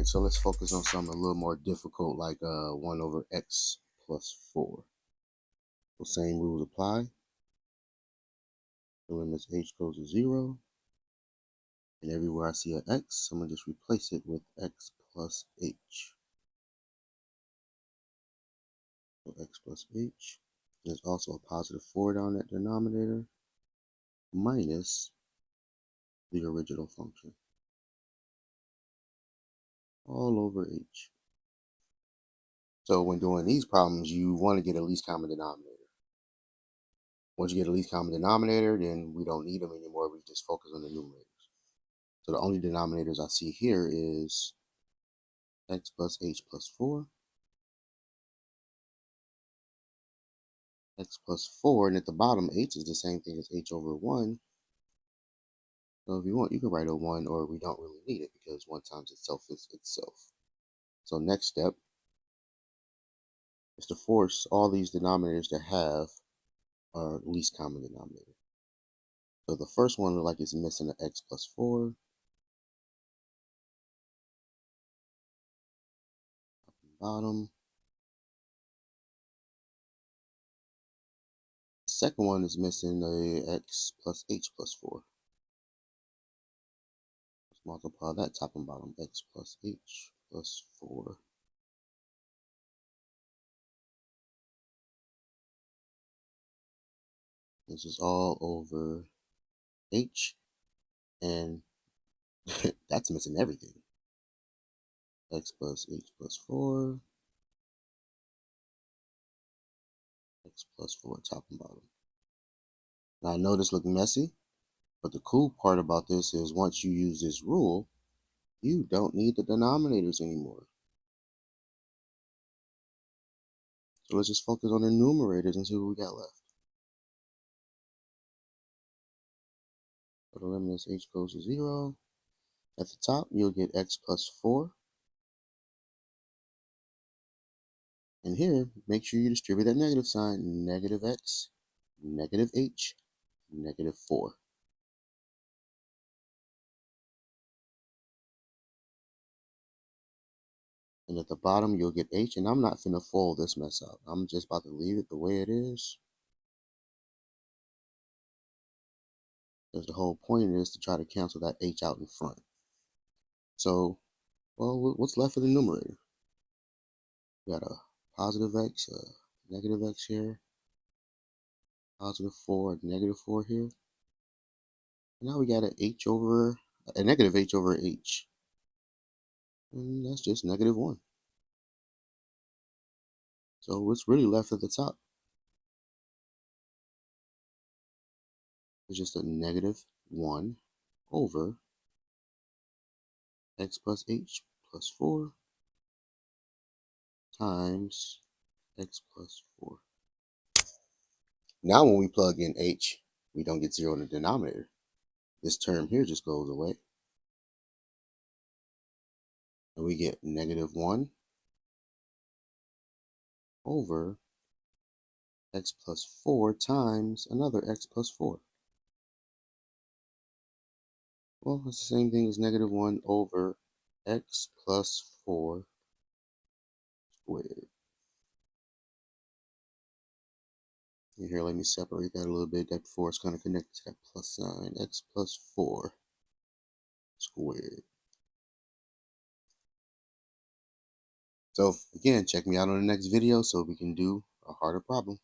Alright, so let's focus on something a little more difficult, like 1 over x plus 4. So same rules apply. The limit h goes to 0. And everywhere I see an x, I'm going to just replace it with x plus h. So x plus h. There's also a positive 4 down that denominator, minus the original function, all over h. So when doing these problems, you want to get a least common denominator. Once you get a least common denominator, then we don't need them anymore. We just focus on the numerators. So the only denominators I see here is x plus h plus 4, x plus 4, and at the bottom, h is the same thing as h over 1. So if you want, you can write a 1, or we don't really need it because 1 times itself is itself. So next step is to force all these denominators to have our least common denominator. So the first one looks like it's missing an x plus 4. Bottom. The second one is missing a x plus h plus 4. Let's multiply that top and bottom, x plus h plus 4. This is all over h, and that's missing everything. X plus h plus 4, x plus 4 top and bottom. Now I know this looks messy, but the cool part about this is once you use this rule, you don't need the denominators anymore. So let's just focus on the numerators and see what we got left. So the limit as h goes to 0. At the top, you'll get x plus 4. And here, make sure you distribute that negative sign, negative x, negative h, negative 4. And at the bottom, you'll get h, and I'm not finna fold this mess up. I'm just about to leave it the way it is. Because the whole point is to try to cancel that h out in front. So, well, what's left for the numerator? We got a positive x, a negative x here, positive 4, negative 4 here. And now we got a negative h over h. And that's just negative 1. So what's really left at the top is just a negative 1 over x plus h plus 4 times x plus 4. Now when we plug in h, we don't get 0 in the denominator. This term here just goes away. And we get negative 1 over x plus 4 times another x plus 4. Well, it's the same thing as negative 1 over x plus 4 squared. And here, let me separate that a little bit. That 4 is going to connect to that plus sign, x plus 4 squared. So again, check me out on the next video so we can do a harder problem.